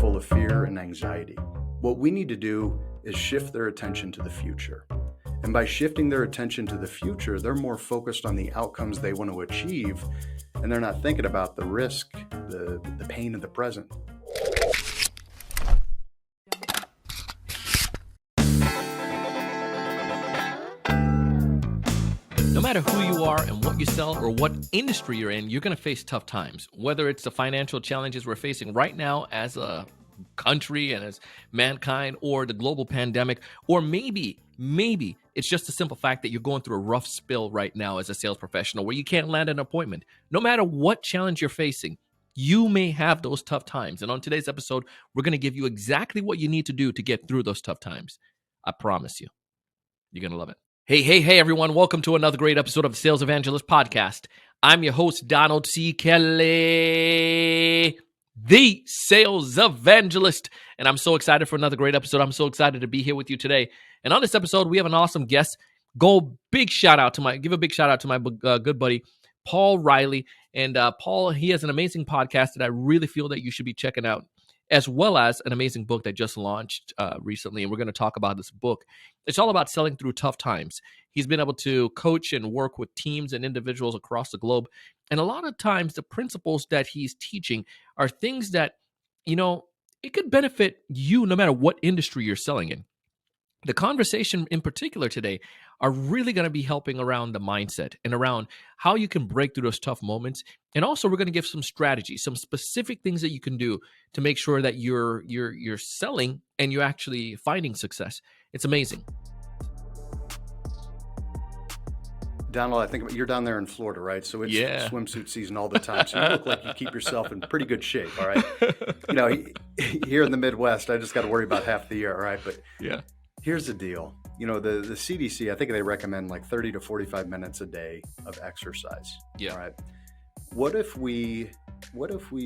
full of fear and anxiety. What we need to do is shift their attention to the future. And by shifting their attention to the future, they're more focused on the outcomes they want to achieve, and they're not thinking about the risk, the pain of the present. No matter who you are and what you sell or what industry you're in, you're going to face tough times. Whether it's the financial challenges we're facing right now as a country and as mankind, or the global pandemic, or maybe it's just a simple fact that you're going through a rough spill right now as a sales professional where you can't land an appointment. No matter what challenge you're facing, you may have those tough times. And on today's episode, we're going to give you exactly what you need to do to get through those tough times. I promise you, you're going to love it. Hey, everyone. Welcome to another great episode of the Sales Evangelist podcast. I'm your host, Donald C. Kelly, the Sales Evangelist. And I'm so excited for another great episode. I'm so excited to be here with you today. And on this episode, we have an awesome guest. Give a big shout out to my good buddy, Paul Reilly. And Paul, he has an amazing podcast that I really feel that you should be checking out, as well as an amazing book that just launched recently. And we're going to talk about this book. It's all about selling through tough times. He's been able to coach and work with teams and individuals across the globe. And a lot of times the principles that he's teaching are things that, it could benefit you no matter what industry you're selling in. The conversation in particular today are really going to be helping around the mindset and around how you can break through those tough moments. And also we're going to give some strategies, some specific things that you can do to make sure that you're selling and you're actually finding success. It's amazing. Donald, I think you're down there in Florida, right? So it's swimsuit season all the time. So you look like you keep yourself in pretty good shape, all right? Here in the Midwest, I just got to worry about half the year, all right? But yeah. Here's the deal. The CDC, I think they recommend like 30 to 45 minutes a day of exercise. Yeah. All right. What if we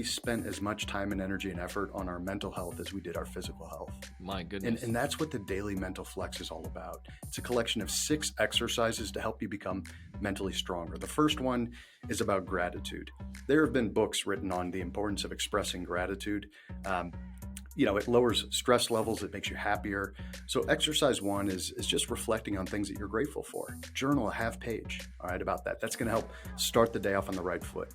spent as much time and energy and effort on our mental health as we did our physical health? My goodness. And that's what the Daily Mental Flex is all about. It's a collection of 6 exercises to help you become mentally stronger. The first one is about gratitude. There have been books written on the importance of expressing gratitude. It lowers stress levels. It makes you happier. So exercise 1 is just reflecting on things that you're grateful for. Journal a half page, all right, about that. That's going to help start the day off on the right foot.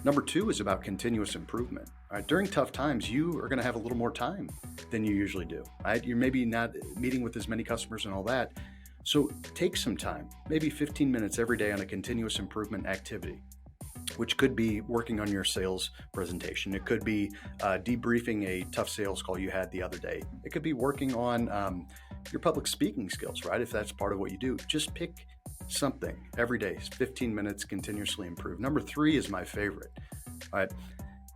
Number 2 is about continuous improvement. All right, during tough times, you are going to have a little more time than you usually do. Right? You're maybe not meeting with as many customers and all that. So take some time, maybe 15 minutes every day on a continuous improvement activity, which could be working on your sales presentation. It could be debriefing a tough sales call you had the other day. It could be working on your public speaking skills, right? If that's part of what you do, just pick something every day, 15 minutes, continuously improve. Number 3 is my favorite, all right?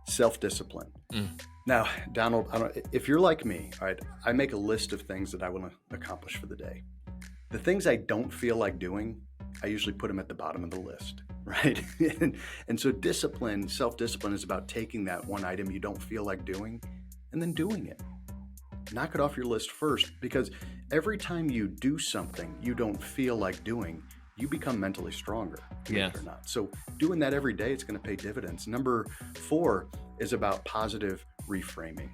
Self-discipline. Now, Donald, if you're like me, all right, I make a list of things that I want to accomplish for the day. The things I don't feel like doing, I usually put them at the bottom of the list, right? and so self-discipline is about taking that one item you don't feel like doing and then doing it. Knock it off your list first, because every time you do something you don't feel like doing, you become mentally stronger, believe it or not. So doing that every day, it's going to pay dividends. Number 4 is about positive reframing.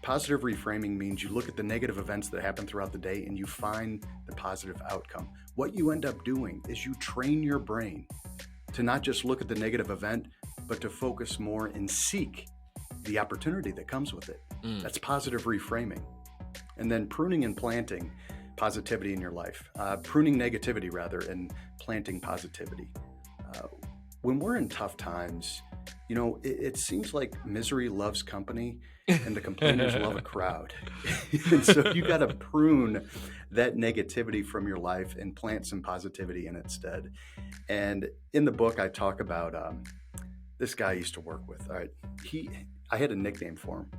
Positive reframing means you look at the negative events that happen throughout the day and you find the positive outcome. What you end up doing is you train your brain to not just look at the negative event, but to focus more and seek the opportunity that comes with it. That's positive reframing. And then pruning and planting positivity in your life. Pruning negativity, rather, and planting positivity. When we're in tough times, it seems like misery loves company and the complainers love a crowd. And so you got to prune that negativity from your life and plant some positivity in it instead. And in the book, I talk about this guy I used to work with. All right, I had a nickname for him.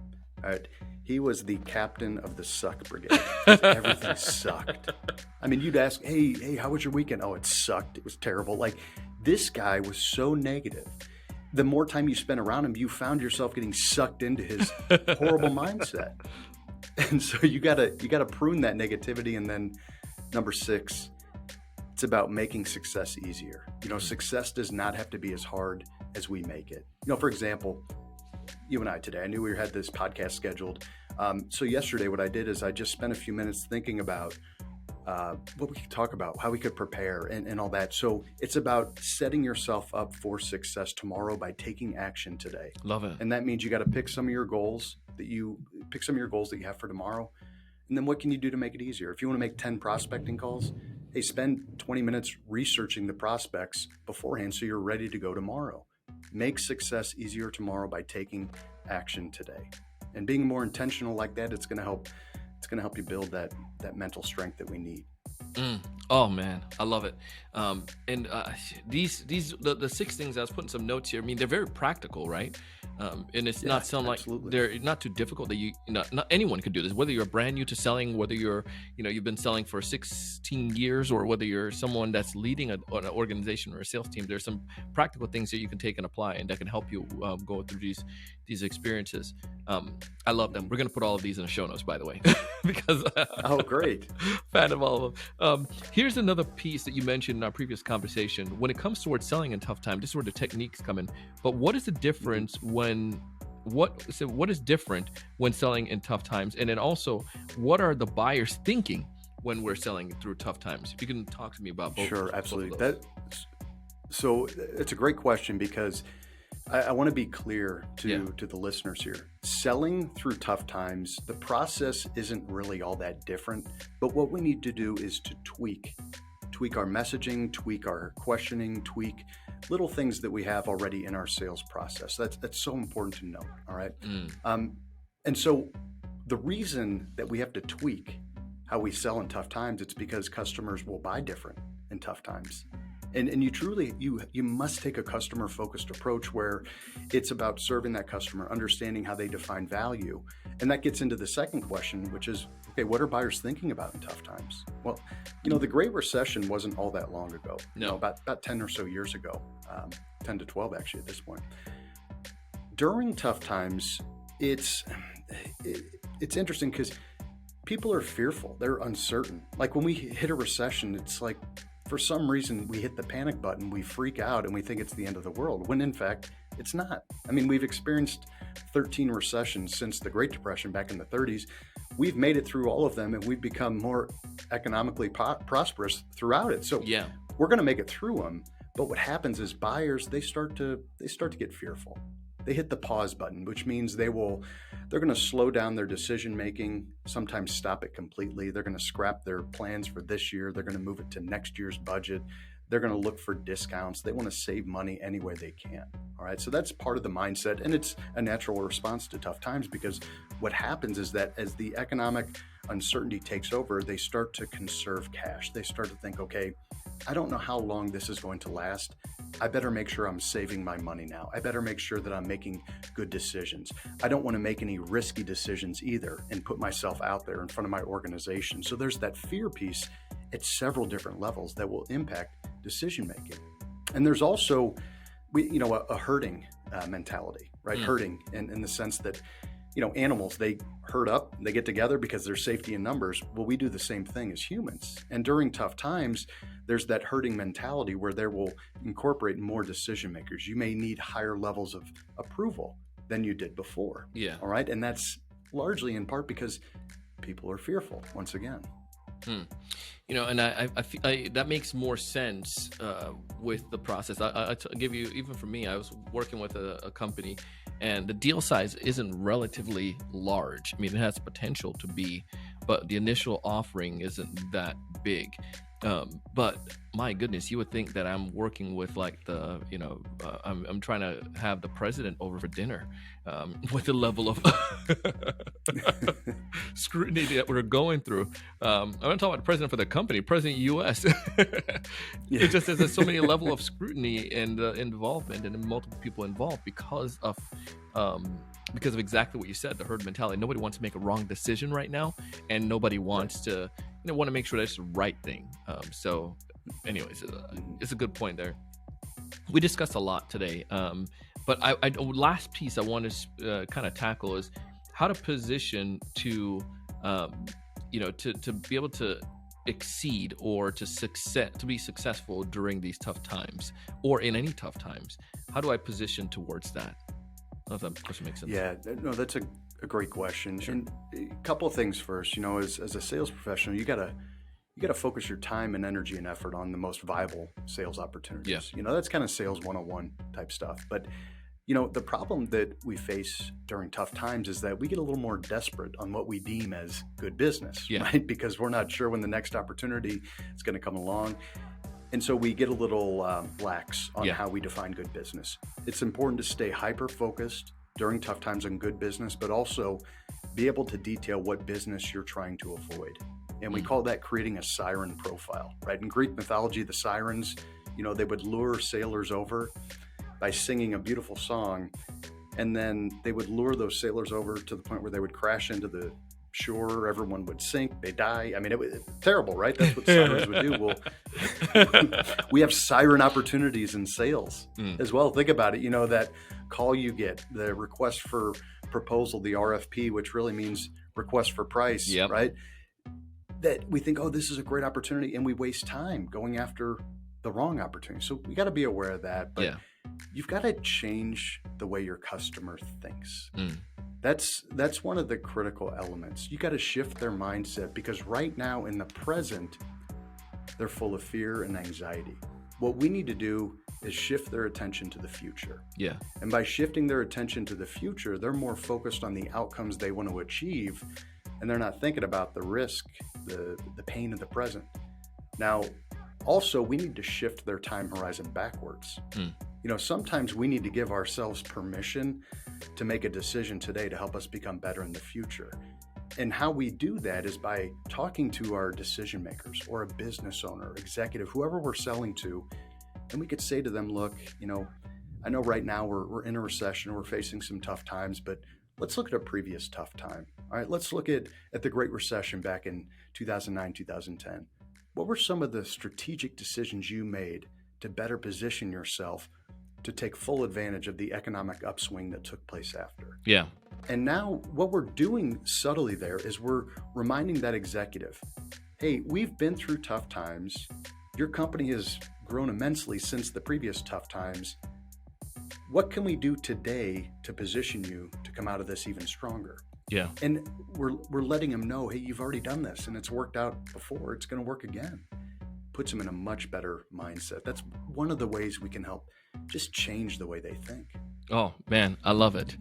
All right, he was the captain of the suck brigade. Everything sucked. I mean, you'd ask, hey, how was your weekend? Oh, it sucked. It was terrible. Like, this guy was so negative. The more time you spent around him, you found yourself getting sucked into his horrible mindset. And so you gotta prune that negativity. And then number 6, it's about making success easier. Success does not have to be as hard as we make it. For example, you and I today. I knew we had this podcast scheduled. So yesterday, what I did is I just spent a few minutes thinking about what we could talk about, how we could prepare and all that. So it's about setting yourself up for success tomorrow by taking action today. Love it. And that means you got to pick some of your goals that you have for tomorrow. And then what can you do to make it easier? If you want to make 10 prospecting calls, hey, spend 20 minutes researching the prospects beforehand so you're ready to go tomorrow. Make success easier tomorrow by taking action today. And being more intentional like that, it's going to help you build that mental strength that we need. Oh man, I love it. And these the 6 things, I was putting some notes here. I mean, they're very practical, right? And it's not something like they're not too difficult that not anyone could do this. Whether you're brand new to selling, whether you've been selling for 16 years, or whether you're someone that's leading an organization or a sales team, there's some practical things that you can take and apply, and that can help you go through these experiences. I love them. We're gonna put all of these in the show notes, by the way, because oh, great, fan of all of them. Here's another piece that you mentioned in our previous conversation. When it comes towards selling in tough times, this is where the techniques come in. But what is the difference what is different when selling in tough times? And then also, what are the buyers thinking when we're selling through tough times? If you can talk to me about both. Sure, absolutely. So it's a great question, because I want to be clear to the listeners here. Selling through tough times, the process isn't really all that different, but what we need to do is to tweak our messaging, tweak our questioning, tweak little things that we have already in our sales process. That's so important to know. All right. And so the reason that we have to tweak how we sell in tough times, it's because customers will buy different in tough times. And you must take a customer focused approach where it's about serving that customer, understanding how they define value. And that gets into the second question, which is, okay, what are buyers thinking about in tough times? Well, the Great Recession wasn't all that long ago. No. About 10 or so years ago, 10 to 12 actually at this point. During tough times, it's interesting because people are fearful. They're uncertain. Like when we hit a recession, it's like, for some reason, we hit the panic button, we freak out, and we think it's the end of the world, when in fact, it's not. I mean, we've experienced 13 recessions since the Great Depression back in the 30s. We've made it through all of them, and we've become more economically prosperous throughout it. So we're going to make it through them. But what happens is buyers, they start to get fearful. They hit the pause button, which means they're going to slow down their decision making, sometimes stop it completely. They're going to scrap their plans for this year. They're going to move it to next year's budget. They're going to look for discounts. They want to save money any way they can. All right. So that's part of the mindset. And it's a natural response to tough times, because what happens is that as the economic uncertainty takes over, they start to conserve cash. They start to think, okay, I don't know how long this is going to last. I better make sure I'm saving my money now. I better make sure that I'm making good decisions. I don't want to make any risky decisions either and put myself out there in front of my organization. So there's that fear piece at several different levels that will impact decision making. And there's also, a herding mentality, right? Herding in the sense that, animals, they herd up, they get together because there's safety in numbers. Well, we do the same thing as humans. And during tough times, there's that herding mentality where they will incorporate more decision makers. You may need higher levels of approval than you did before. Yeah. All right. And that's largely in part because people are fearful once again. And I that makes more sense with the process. I'll give you, even for me, I was working with a company, and the deal size isn't relatively large. I mean, it has potential to be, but the initial offering isn't that big. But my goodness, you would think that I'm working with like I'm trying to have the president over for dinner, with the level of scrutiny that we're going through. I'm not talking about the president for the company, president U.S. It just there's so many level of scrutiny and involvement, and multiple people involved because of exactly what you said, the herd mentality. Nobody wants to make a wrong decision right now, and nobody wants to want to make sure that's the right thing. So anyways, it's a good point there. We discussed a lot today, but I last piece I want to kind of tackle is how to position to be able to exceed or to be successful during these tough times or in any tough times. How do I position towards that? I don't know if that question makes sense. Yeah, no, that's a great question. Sure. And a couple of things first. As a sales professional, you gotta focus your time and energy and effort on the most viable sales opportunities. Yeah. That's kind of sales 101 type stuff. But the problem that we face during tough times is that we get a little more desperate on what we deem as good business, Yeah. right? Because we're not sure when the next opportunity is going to come along. And so we get a little lax on how we define good business. It's important to stay hyper-focused during tough times on good business, but also be able to detail what business you're trying to avoid. And we call that creating a siren profile, right? In Greek mythology, the sirens, they would lure sailors over by singing a beautiful song, and then they would lure those sailors over to the point where they would crash into the shore, everyone would sink, they die. I mean, it was terrible, right? That's what sirens would do. Well, we have siren opportunities in sales as well. Think about it, that call you get, the request for proposal, the RFP, which really means request for price, right? That we think, oh, this is a great opportunity, and we waste time going after the wrong opportunity. So we got to be aware of that, but you've got to change the way your customer thinks. That's one of the critical elements. You got to shift their mindset, because right now in the present, they're full of fear and anxiety. What we need to do is shift their attention to the future. Yeah. And by shifting their attention to the future, they're more focused on the outcomes they want to achieve, and they're not thinking about the risk, the pain of the present. Now, also, we need to shift their time horizon backwards. Sometimes we need to give ourselves permission to make a decision today to help us become better in the future. And how we do that is by talking to our decision makers or a business owner, executive, whoever we're selling to. And we could say to them, look, I know right now we're in a recession, we're facing some tough times, but let's look at a previous tough time. All right, let's look at the Great Recession back in 2009, 2010. What were some of the strategic decisions you made to better position yourself to take full advantage of the economic upswing that took place after? Yeah. And now what we're doing subtly there is we're reminding that executive, hey, we've been through tough times. Your company has grown immensely since the previous tough times. What can we do today to position you to come out of this even stronger? Yeah. And we're letting them know, hey, you've already done this and it's worked out before. It's going to work again. Puts them in a much better mindset. That's one of the ways we can help just change the way they think. Oh, man, I love it.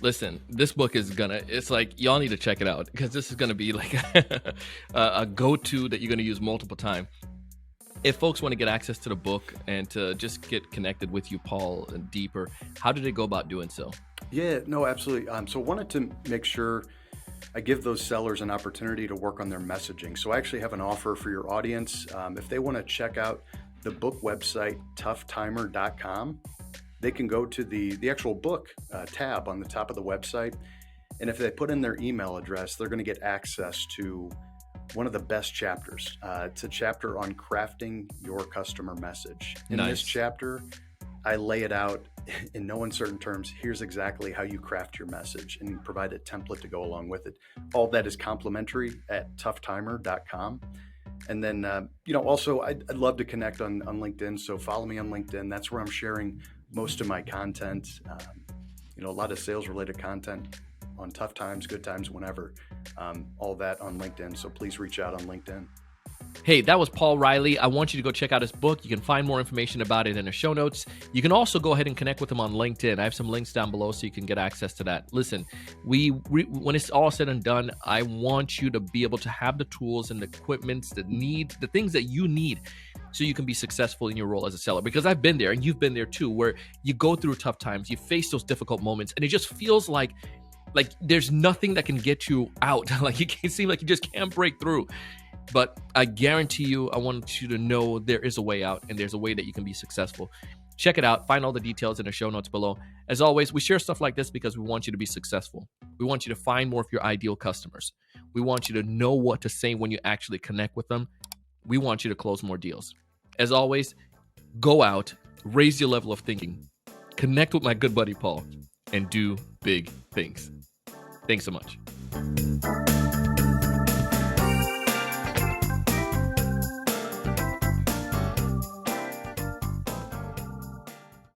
Listen, this book is it's like, y'all need to check it out, because this is going to be like a go-to that you're going to use multiple times. If folks want to get access to the book and to just get connected with you, Paul, deeper, how do they go about doing so? Yeah, no, absolutely. So I wanted to make sure I give those sellers an opportunity to work on their messaging. So I actually have an offer for your audience. If they want to check out the book website, toughtimer.com, they can go to the actual book tab on the top of the website. And if they put in their email address, they're going to get access to one of the best chapters. It's a chapter on crafting your customer message. In this chapter, I lay it out in no uncertain terms. Here's exactly how you craft your message and provide a template to go along with it. All that is complimentary at toughtimer.com. And then, also I'd love to connect on LinkedIn. So follow me on LinkedIn. That's where I'm sharing most of my content. A lot of sales related content on tough times, good times, whenever, all that on LinkedIn. So please reach out on LinkedIn. Hey, that was Paul Reilly. I want you to go check out his book. You can find more information about it in the show notes. You can also go ahead and connect with him on LinkedIn. I have some links down below so you can get access to that. Listen, when it's all said and done, I want you to be able to have the tools and the equipment, the things that you need so you can be successful in your role as a seller. Because I've been there, and you've been there too, where you go through tough times, you face those difficult moments, and it just feels like there's nothing that can get you out. Like it seems like you just can't break through. But I guarantee you, I want you to know there is a way out, and there's a way that you can be successful. Check it out. Find all the details in the show notes below. As always, we share stuff like this because we want you to be successful. We want you to find more of your ideal customers. We want you to know what to say when you actually connect with them. We want you to close more deals. As always, go out, raise your level of thinking, connect with my good buddy Paul, and do big things. Thanks so much.